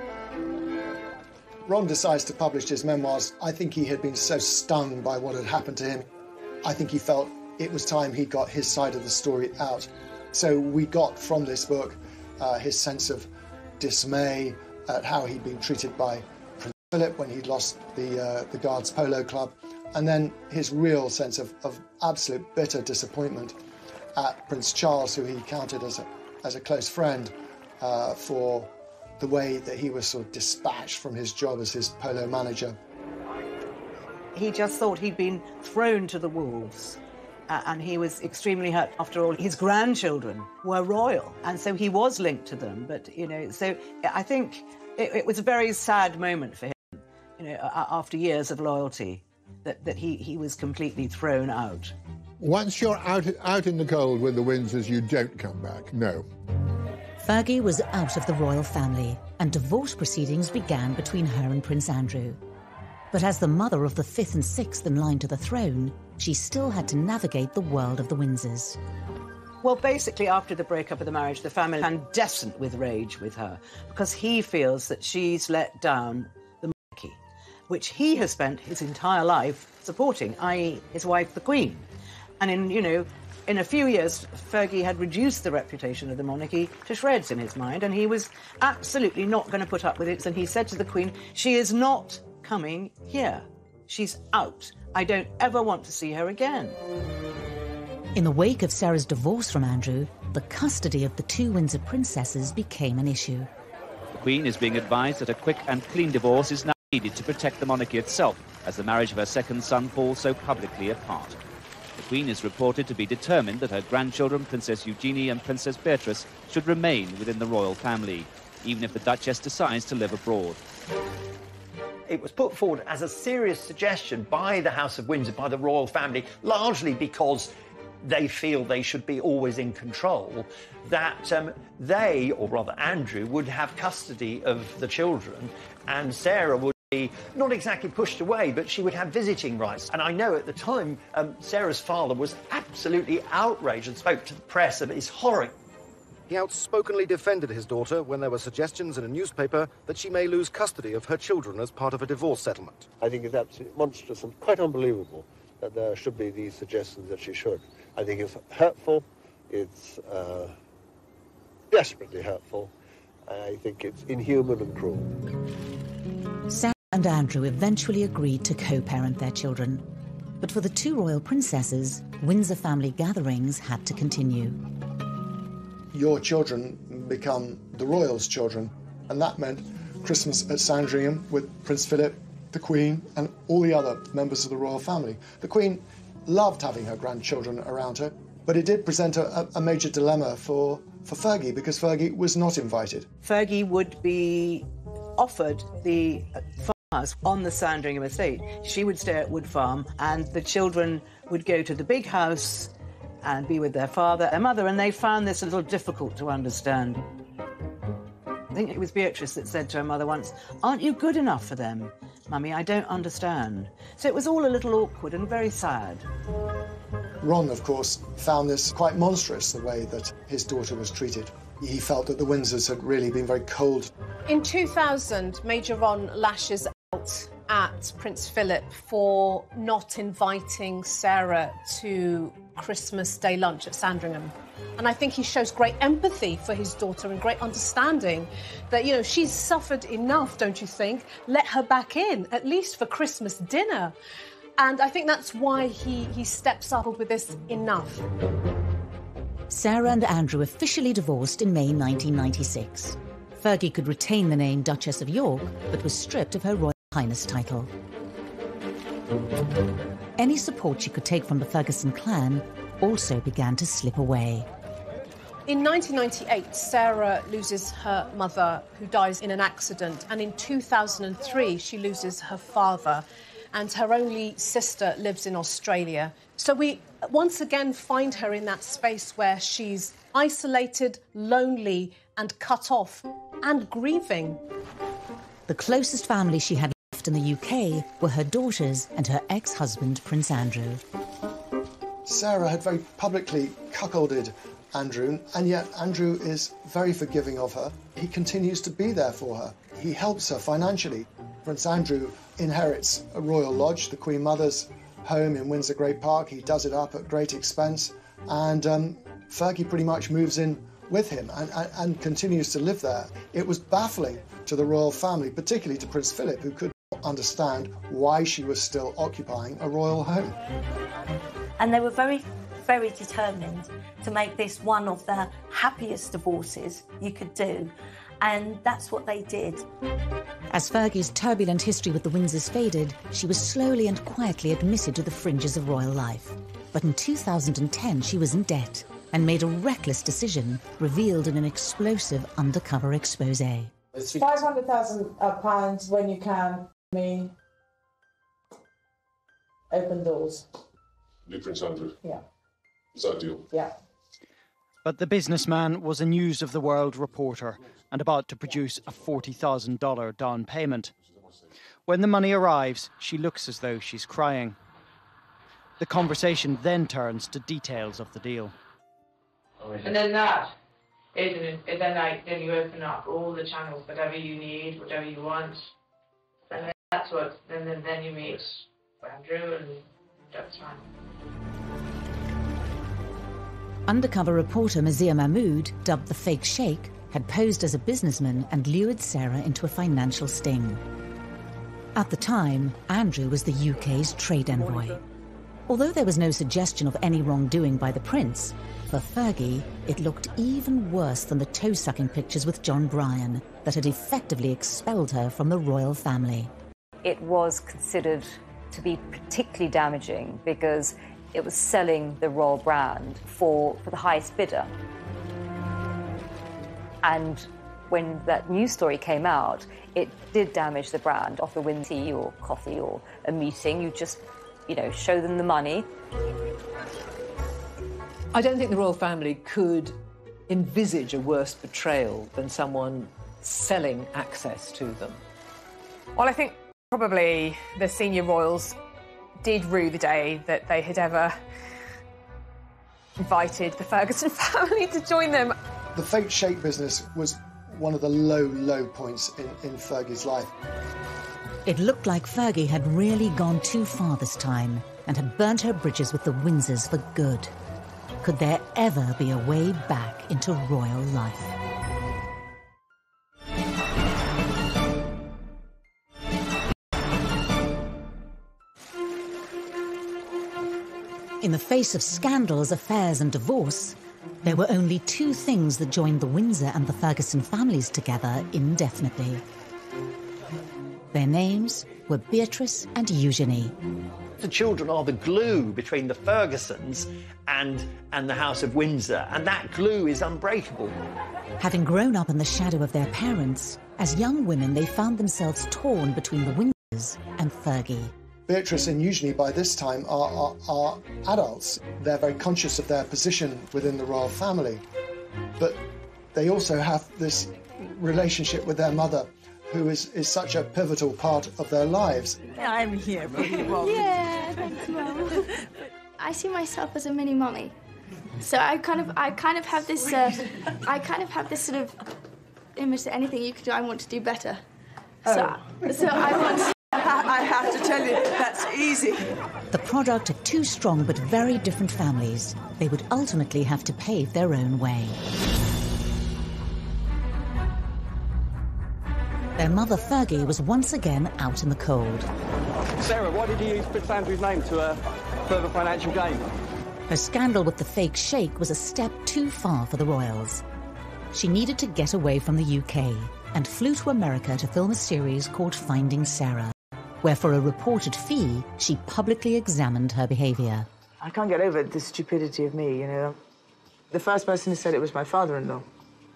Ron decides to publish his memoirs. I think he had been so stung by what had happened to him. I think he felt it was time he got his side of the story out. So we got from this book his sense of dismay at how he'd been treated by Prince Philip when he'd lost the Guards Polo Club, and then his real sense of absolute bitter disappointment at Prince Charles, who he counted as a close friend, for the way that he was sort of dispatched from his job as his polo manager. He just thought he'd been thrown to the wolves. And he was extremely hurt. After all, his grandchildren were royal, and so he was linked to them. But, you know, so I think it was a very sad moment for him, you know, after years of loyalty, that he was completely thrown out. Once you're out in the cold with the Windsors, you don't come back, no. Fergie was out of the royal family, and divorce proceedings began between her and Prince Andrew. But as the mother of the fifth and sixth in line to the throne, she still had to navigate the world of the Windsors. Well, basically, after the breakup of the marriage, the family is incandescent with rage with her, because he feels that she's let down the monarchy, which he has spent his entire life supporting, i.e. his wife, the Queen. And in a few years, Fergie had reduced the reputation of the monarchy to shreds in his mind, and he was absolutely not going to put up with it. And he said to the Queen, "She is not coming here. She's out. I don't ever want to see her again." In the wake of Sarah's divorce from Andrew, the custody of the two Windsor princesses became an issue. The Queen is being advised that a quick and clean divorce is now needed to protect the monarchy itself, as the marriage of her second son falls so publicly apart. The Queen is reported to be determined that her grandchildren, Princess Eugenie and Princess Beatrice, should remain within the royal family, even if the Duchess decides to live abroad. It was put forward as a serious suggestion by the House of Windsor, by the royal family, largely because they feel they should be always in control, that they, or rather Andrew, would have custody of the children, and Sarah would be not exactly pushed away, but she would have visiting rights. And I know at the time, Sarah's father was absolutely outraged and spoke to the press of his horror. He outspokenly defended his daughter when there were suggestions in a newspaper that she may lose custody of her children as part of a divorce settlement. I think it's absolutely monstrous and quite unbelievable that there should be these suggestions that she should. I think it's hurtful, it's desperately hurtful, and I think it's inhuman and cruel. Sarah and Andrew eventually agreed to co-parent their children. But for the two royal princesses, Windsor family gatherings had to continue. Your children become the royals' children, and that meant Christmas at Sandringham with Prince Philip, the Queen, and all the other members of the royal family. The Queen loved having her grandchildren around her, but it did present a major dilemma for Fergie, because Fergie was not invited. Fergie would be offered the house on the Sandringham estate. She would stay at Wood Farm, and the children would go to the big house and be with their father and mother, and they found this a little difficult to understand. I think it was Beatrice that said to her mother once, "Aren't you good enough for them? Mummy, I don't understand." So it was all a little awkward and very sad. Ron, of course, found this quite monstrous, the way that his daughter was treated. He felt that the Windsors had really been very cold. In 2000, Major Ron lashes out at Prince Philip for not inviting Sarah to Christmas Day lunch at Sandringham. And I think he shows great empathy for his daughter and great understanding that, you know, she's suffered enough, don't you think? Let her back in, at least for Christmas dinner. And I think that's why he steps up with this enough. Sarah and Andrew officially divorced in May 1996. Fergie could retain the name Duchess of York, but was stripped of her Royal Highness title. Any support she could take from the Ferguson clan also began to slip away. In 1998, Sarah loses her mother, who dies in an accident, and in 2003, she loses her father, and her only sister lives in Australia. So we once again find her in that space where she's isolated, lonely, and cut off, and grieving. The closest family she had left in the UK were her daughters and her ex-husband, Prince Andrew. Sarah had very publicly cuckolded Andrew, and yet Andrew is very forgiving of her. He continues to be there for her. He helps her financially. Prince Andrew inherits a royal lodge, the Queen Mother's home in Windsor Great Park. He does it up at great expense, and Fergie pretty much moves in with him and continues to live there. It was baffling to the royal family, particularly to Prince Philip, who could not understand why she was still occupying a royal home. And they were very, very determined to make this one of the happiest divorces you could do. And that's what they did. As Fergie's turbulent history with the Windsors faded, she was slowly and quietly admitted to the fringes of royal life. But in 2010, she was in debt and made a reckless decision, revealed in an explosive undercover exposé. It's £500,000 when you can open doors. New Prince Andrew? Yeah. Is that a deal? Yeah. But the businessman was a News of the World reporter and about to produce a $40,000 down payment. When the money arrives, she looks as though she's crying. The conversation then turns to details of the deal. And then then you open up all the channels, whatever you need, whatever you want. And then that's what, then you meet Andrew, and that's fine. Undercover reporter Mazia Mahmood, dubbed the Fake Sheikh, had posed as a businessman and lured Sarah into a financial sting. At the time, Andrew was the UK's trade envoy. Although there was no suggestion of any wrongdoing by the prince, for Fergie, it looked even worse than the toe-sucking pictures with John Bryan that had effectively expelled her from the royal family. It was considered to be particularly damaging because it was selling the royal brand for the highest bidder. And when that news story came out, it did damage the brand. Offer win tea or coffee or a meeting, you just, show them the money. I don't think the royal family could envisage a worse betrayal than someone selling access to them. Well, I think probably the senior royals did rue the day that they had ever invited the Ferguson family to join them. The Fake Sheikh business was one of the low points in Fergie's life. It looked like Fergie had really gone too far this time and had burnt her bridges with the Windsors for good. Could there ever be a way back into royal life? In the face of scandals, affairs and divorce, there were only two things that joined the Windsor and the Ferguson families together indefinitely. Their names were Beatrice and Eugenie. The children are the glue between the Fergusons and the House of Windsor, and that glue is unbreakable. Having grown up in the shadow of their parents, as young women they found themselves torn between the Windsor and Fergie. Beatrice and Eugenie, by this time, are adults. They're very conscious of their position within the royal family. But they also have this relationship with their mother, who is such a pivotal part of their lives. I'm here for you, Mom. Yeah, thanks, Mum. I see myself as a mini mummy. So I kind of have this sort of image that anything you could do, I want to do better. Oh. So I want. I have to tell you, that's easy. The product of two strong but very different families, they would ultimately have to pave their own way. Their mother, Fergie, was once again out in the cold. Sarah, why did you use Prince Andrew's name to further financial gain? Her scandal with the fake sheikh was a step too far for the royals. She needed to get away from the UK and flew to America to film a series called Finding Sarah, where for a reported fee, she publicly examined her behaviour. I can't get over the stupidity of me, you know. The first person who said it was my father-in-law.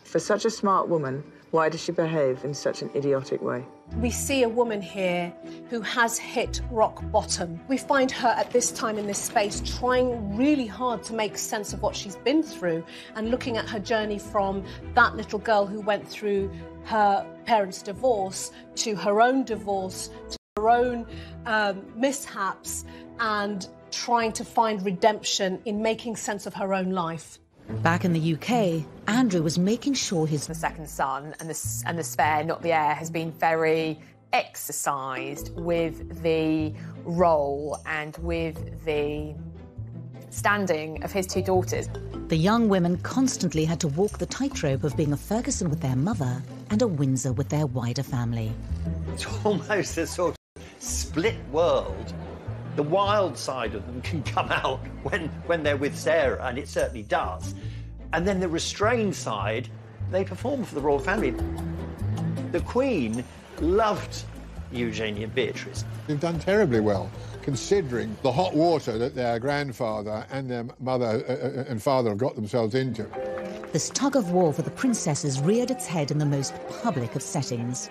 For such a smart woman, why does she behave in such an idiotic way? We see a woman here who has hit rock bottom. We find her at this time in this space trying really hard to make sense of what she's been through and looking at her journey from that little girl who went through her parents' divorce to her own divorce, to her own mishaps, and trying to find redemption in making sense of her own life. Back in the UK, Andrew was making sure his second son and the spare, not the heir, has been very exercised with the role and with the standing of his two daughters. The young women constantly had to walk the tightrope of being a Ferguson with their mother and a Windsor with their wider family. It's almost a sort of split world. The wild side of them can come out when they're with Sarah, and it certainly does. And then the restrained side, they perform for the royal family. The Queen loved Eugenie and Beatrice. They've done terribly well, considering the hot water that their grandfather and their mother and father have got themselves into. This tug of war for the princesses reared its head in the most public of settings.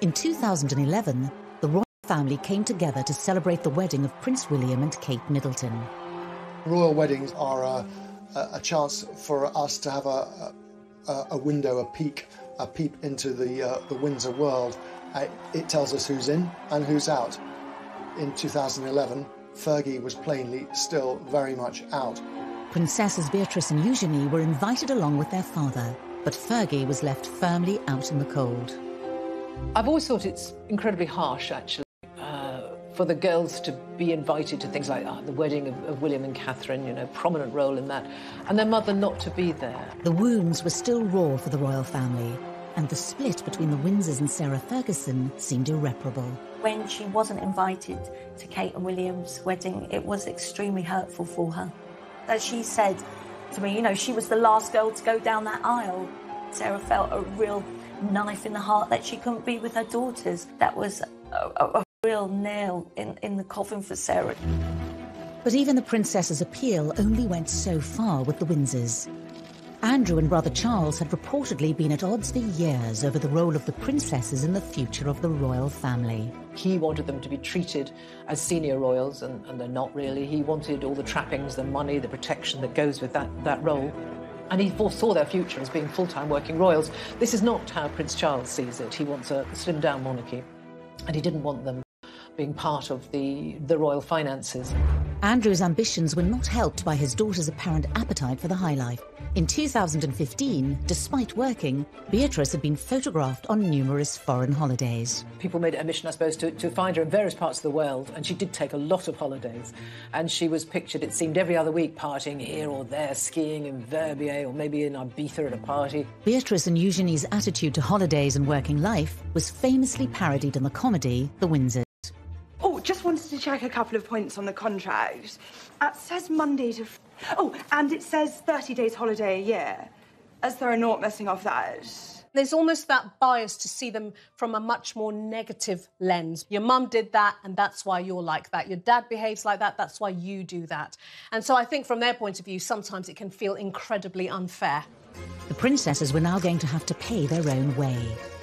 In 2011, the royal family came together to celebrate the wedding of Prince William and Kate Middleton. Royal weddings are a chance for us to have a window, a peep into the Windsor world. It tells us who's in and who's out. In 2011, Fergie was plainly still very much out. Princesses Beatrice and Eugenie were invited along with their father, but Fergie was left firmly out in the cold. I've always thought it's incredibly harsh, actually, for the girls to be invited to things like the wedding of William and Catherine, you know, prominent role in that, and their mother not to be there. The wounds were still raw for the royal family, and the split between the Windsors and Sarah Ferguson seemed irreparable. When she wasn't invited to Kate and William's wedding, it was extremely hurtful for her. As she said to me, you know, she was the last girl to go down that aisle. Sarah felt a real knife in the heart that she couldn't be with her daughters. That was a real nail in the coffin for Sarah. But even the princess's appeal only went so far with the Windsors. Andrew and brother Charles had reportedly been at odds for years over the role of the princesses in the future of the royal family. He wanted them to be treated as senior royals, and they're not really. He wanted all the trappings, the money, the protection that goes with that role. And he foresaw their future as being full-time working royals. This is not how Prince Charles sees it. He wants a slimmed-down monarchy, and he didn't want them being part of the royal finances. Andrew's ambitions were not helped by his daughter's apparent appetite for the high life. In 2015, despite working, Beatrice had been photographed on numerous foreign holidays. People made it a mission, I suppose, to find her in various parts of the world, and she did take a lot of holidays. And she was pictured, it seemed, every other week partying here or there, skiing in Verbier or maybe in Ibiza at a party. Beatrice and Eugenie's attitude to holidays and working life was famously parodied in the comedy The Windsors. Oh, just wanted to check a couple of points on the contract. It says Monday to... Oh, and it says 30 days holiday a year. As they're not messing off that. There's almost that bias to see them from a much more negative lens. Your mum did that, and that's why you're like that. Your dad behaves like that, that's why you do that. And so I think from their point of view, sometimes it can feel incredibly unfair. The princesses were now going to have to pay their own way.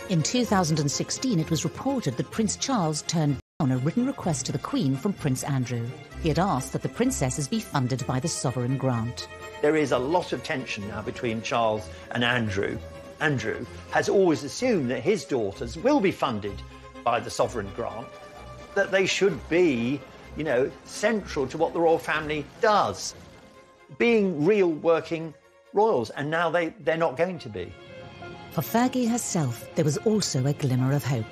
In 2016, it was reported that Prince Charles turned on a written request to the Queen from Prince Andrew. He had asked that the princesses be funded by the sovereign grant. There is a lot of tension now between Charles and Andrew. Andrew has always assumed that his daughters will be funded by the sovereign grant, that they should be, you know, central to what the royal family does, being real working royals, and now they're not going to be. For Fergie herself, there was also a glimmer of hope.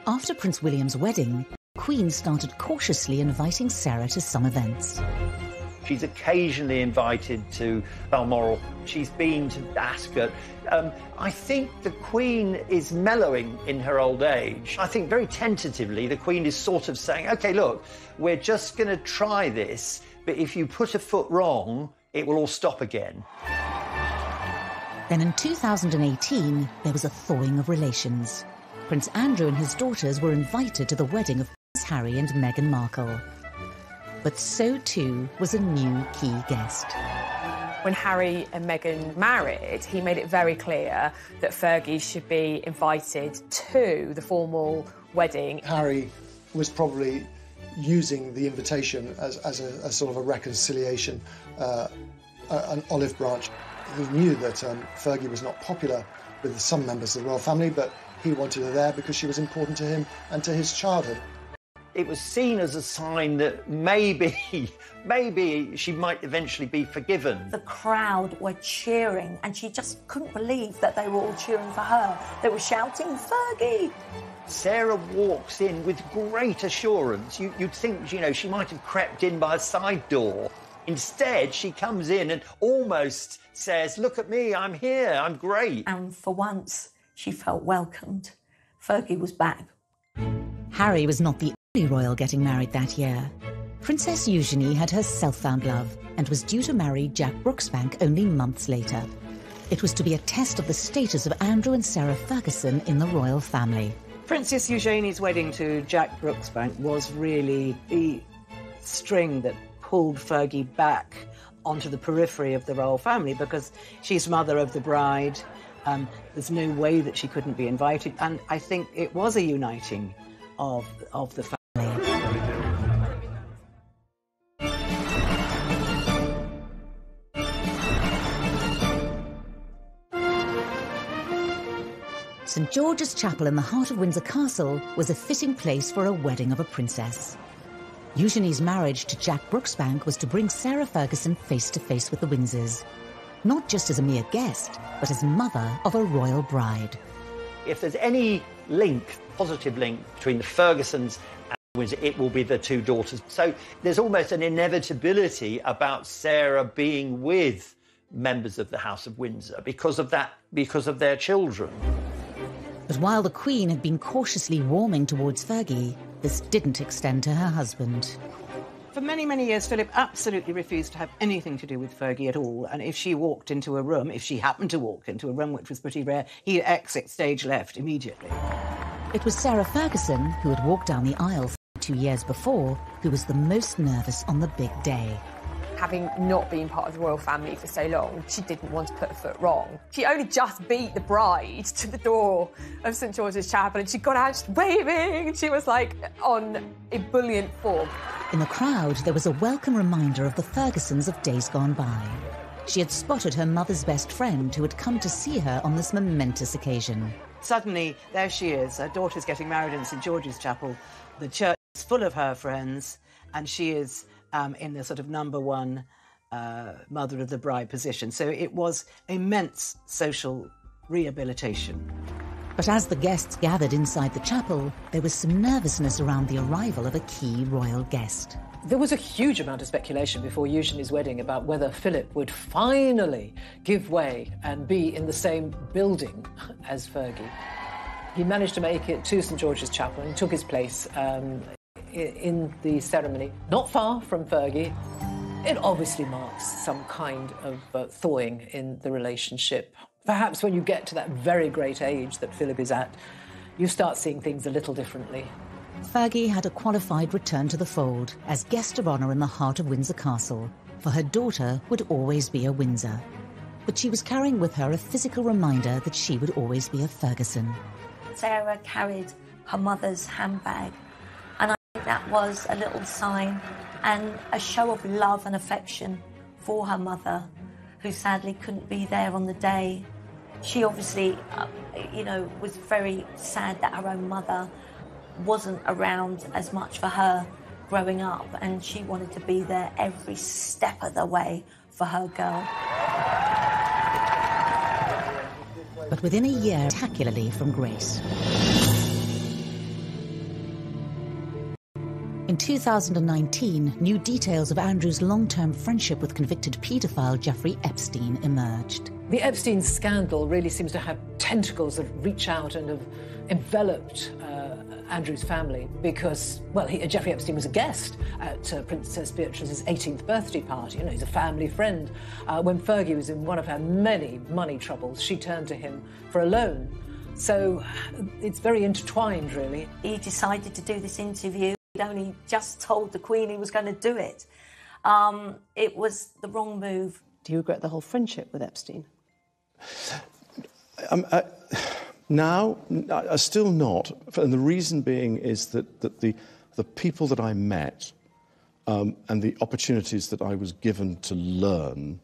After Prince William's wedding, the Queen started cautiously inviting Sarah to some events. She's occasionally invited to Balmoral. She's been to Ascot. I think the Queen is mellowing in her old age. I think very tentatively the Queen is sort of saying, OK, look, we're just going to try this, but if you put a foot wrong, it will all stop again. Then in 2018, there was a thawing of relations. Prince Andrew and his daughters were invited to the wedding of Prince Harry and Meghan Markle. But so too was a new key guest. When Harry and Meghan married, he made it very clear that Fergie should be invited to the formal wedding. Harry was probably using the invitation as a sort of a reconciliation, an olive branch. He knew that Fergie was not popular with some members of the royal family, but he wanted her there because she was important to him and to his childhood. It was seen as a sign that maybe she might eventually be forgiven. The crowd were cheering, and she just couldn't believe that they were all cheering for her. They were shouting, Fergie! Sarah walks in with great assurance. You'd think, you know, she might have crept in by a side door. Instead, she comes in and almost says, look at me, I'm here, I'm great. And for once, she felt welcomed. Fergie was back. Harry was not the only royal getting married that year. Princess Eugenie had her self-found love and was due to marry Jack Brooksbank only months later. It was to be a test of the status of Andrew and Sarah Ferguson in the royal family. Princess Eugenie's wedding to Jack Brooksbank was really the string that pulled Fergie back onto the periphery of the royal family, because she's mother of the bride. There's no way that she couldn't be invited, and I think it was a uniting of the family. St George's Chapel in the heart of Windsor Castle was a fitting place for a wedding of a princess. Eugenie's marriage to Jack Brooksbank was to bring Sarah Ferguson face to face with the Windsors, not just as a mere guest, but as mother of a royal bride. If there's any link, positive link, between the Fergusons and Windsor, it will be the two daughters. So there's almost an inevitability about Sarah being with members of the House of Windsor because of their children. But while the Queen had been cautiously warming towards Fergie, this didn't extend to her husband. For many, many years, Philip absolutely refused to have anything to do with Fergie at all. And if she walked into a room, if she happened to walk into a room, which was pretty rare, he'd exit stage left immediately. It was Sarah Ferguson, who had walked down the aisle 2 years before, who was the most nervous on the big day. Having not been part of the royal family for so long, she didn't want to put a foot wrong. She only just beat the bride to the door of St George's Chapel, and she got out just waving, and she was like on ebullient form. In the crowd, there was a welcome reminder of the Fergusons of days gone by. She had spotted her mother's best friend who had come to see her on this momentous occasion. Suddenly, there she is. Her daughter's getting married in St George's Chapel. The church is full of her friends, and she is in the sort of number one mother of the bride position. So it was immense social rehabilitation. But as the guests gathered inside the chapel, there was some nervousness around the arrival of a key royal guest. There was a huge amount of speculation before Eugenie's wedding about whether Philip would finally give way and be in the same building as Fergie. He managed to make it to St George's Chapel and took his place in the ceremony, not far from Fergie. It obviously marks some kind of thawing in the relationship. Perhaps when you get to that very great age that Philip is at, you start seeing things a little differently. Fergie had a qualified return to the fold as guest of honour in the heart of Windsor Castle, for her daughter would always be a Windsor. But she was carrying with her a physical reminder that she would always be a Ferguson. Sarah carried her mother's handbag, That was a little sign and a show of love and affection for her mother, who sadly couldn't be there on the day. She obviously, was very sad that her own mother wasn't around as much for her growing up, and she wanted to be there every step of the way for her girl. But within a year, spectacularly from grace. In 2019, new details of Andrew's long-term friendship with convicted paedophile Jeffrey Epstein emerged. The Epstein scandal really seems to have tentacles that reach out and have enveloped Andrew's family because, well, Jeffrey Epstein was a guest at Princess Beatrice's 18th birthday party. You know, he's a family friend. When Fergie was in one of her many money troubles, she turned to him for a loan. So it's very intertwined, really. He decided to do this interview. He'd only just told the Queen he was going to do it. It was the wrong move. Do you regret the whole friendship with Epstein? Now, still not. And the reason being is that the people that I met and the opportunities that I was given to learn,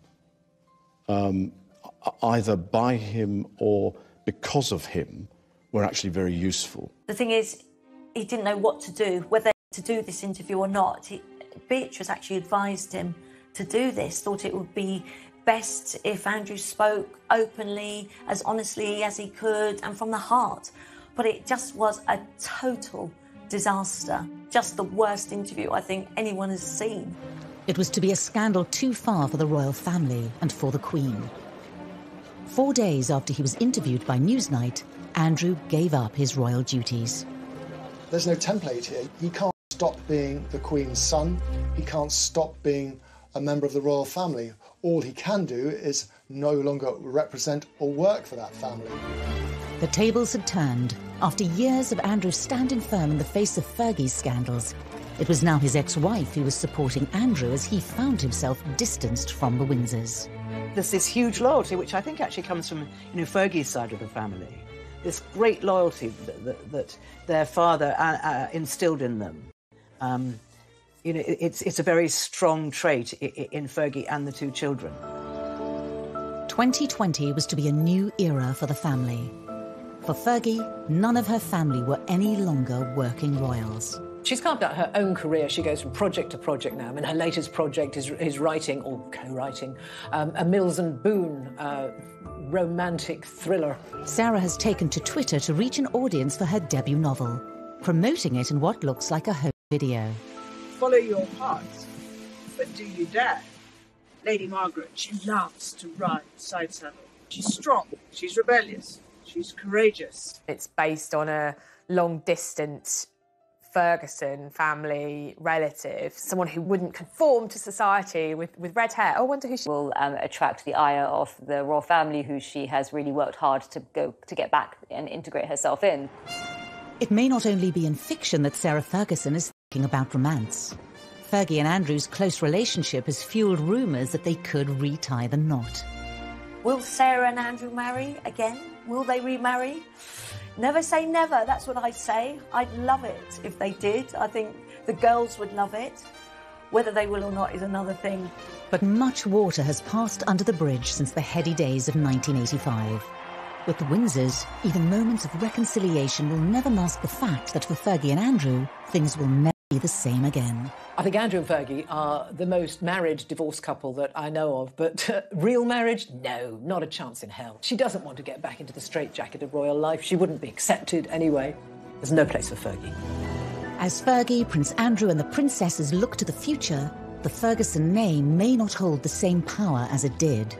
either by him or because of him, were actually very useful. The thing is, he didn't know what to do, whether to do this interview or not. Beatrice actually advised him to do this, thought it would be best if Andrew spoke openly, as honestly as he could, and from the heart. But it just was a total disaster. Just the worst interview I think anyone has seen. It was to be a scandal too far for the royal family and for the Queen. 4 days after he was interviewed by Newsnight, Andrew gave up his royal duties. There's no template here. He can't stop being the Queen's son. He can't stop being a member of the royal family. All he can do is no longer represent or work for that family. The tables had turned. After years of Andrew standing firm in the face of Fergie's scandals, it was now his ex-wife who was supporting Andrew as he found himself distanced from the Windsors. There's this huge loyalty, which I think actually comes from, Fergie's side of the family. This great loyalty that their father instilled in them. It's a very strong trait in Fergie and the two children. 2020 was to be a new era for the family. For Fergie, none of her family were any longer working royals. She's carved out her own career. She goes from project to project now. I mean, her latest project is writing, or co-writing, a Mills and Boon romantic thriller. Sarah has taken to Twitter to reach an audience for her debut novel, promoting it in what looks like a home video. Follow your heart, but do you dare? Lady Margaret, she loves to ride side saddle. She's strong, she's rebellious, she's courageous. It's based on a long-distance Ferguson family relative, someone who wouldn't conform to society with red hair. I wonder who she will attract the ire of the royal family, who she has really worked hard to get back and integrate herself in. It may not only be in fiction that Sarah Ferguson is thinking about romance. Fergie and Andrew's close relationship has fueled rumours that they could retie the knot. Will Sarah and Andrew marry again? Will they remarry? Never say never, that's what I say. I'd love it if they did. I think the girls would love it. Whether they will or not is another thing. But much water has passed under the bridge since the heady days of 1985. With the Windsors, even moments of reconciliation will never mask the fact that for Fergie and Andrew, things will never be the same again. I think Andrew and Fergie are the most married divorced couple that I know of, but real marriage? No, not a chance in hell. She doesn't want to get back into the straitjacket of royal life. She wouldn't be accepted anyway. There's no place for Fergie. As Fergie, Prince Andrew and the princesses look to the future, the Ferguson name may not hold the same power as it did.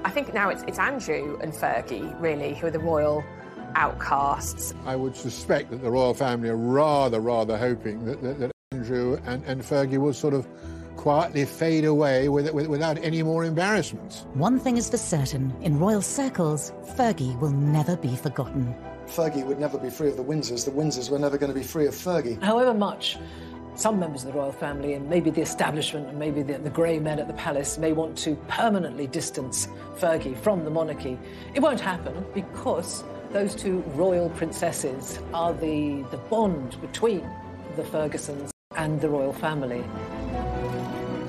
I think now it's Andrew and Fergie, really, who are the royal outcasts. I would suspect that the royal family are rather hoping that Andrew and Fergie will sort of quietly fade away without any more embarrassments. One thing is for certain, in royal circles, Fergie will never be forgotten. Fergie would never be free of the Windsors. The Windsors were never going to be free of Fergie. However much some members of the royal family and maybe the establishment and maybe the grey men at the palace may want to permanently distance Fergie from the monarchy, it won't happen because those two royal princesses are the bond between the Fergusons and the royal family.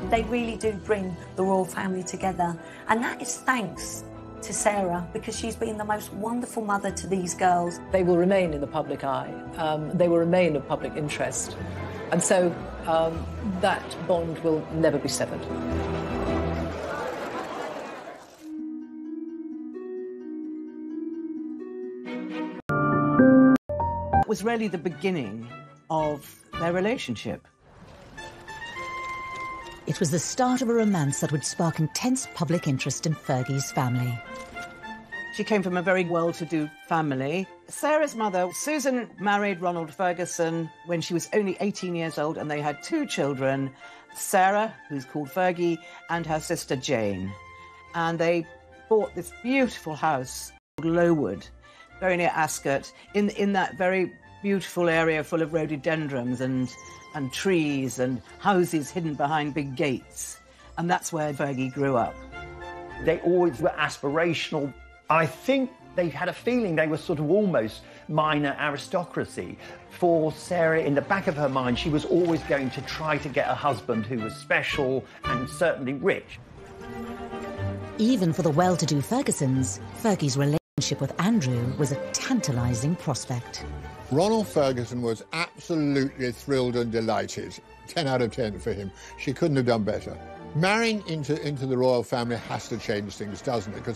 They really do bring the royal family together, and that is thanks to Sarah, because she's been the most wonderful mother to these girls. They will remain in the public eye. They will remain of public interest. And so that bond will never be severed. It was really the beginning of their relationship. It was the start of a romance that would spark intense public interest in Fergie's family. She came from a very well-to-do family. Sarah's mother, Susan, married Ronald Ferguson when she was only 18 years old, and they had 2 children, Sarah, who's called Fergie, and her sister Jane. And they bought this beautiful house called Lowood, very near Ascot, in that very beautiful area full of rhododendrons and trees and houses hidden behind big gates. And that's where Fergie grew up. They always were aspirational. I think they had a feeling they were sort of almost minor aristocracy. For Sarah, in the back of her mind, she was always going to try to get a husband who was special and certainly rich. Even for the well-to-do Fergusons, Fergie's relationship with Andrew was a tantalising prospect. Ronald Ferguson was absolutely thrilled and delighted. 10 out of 10 for him. She couldn't have done better. Marrying into the royal family has to change things, doesn't it? Because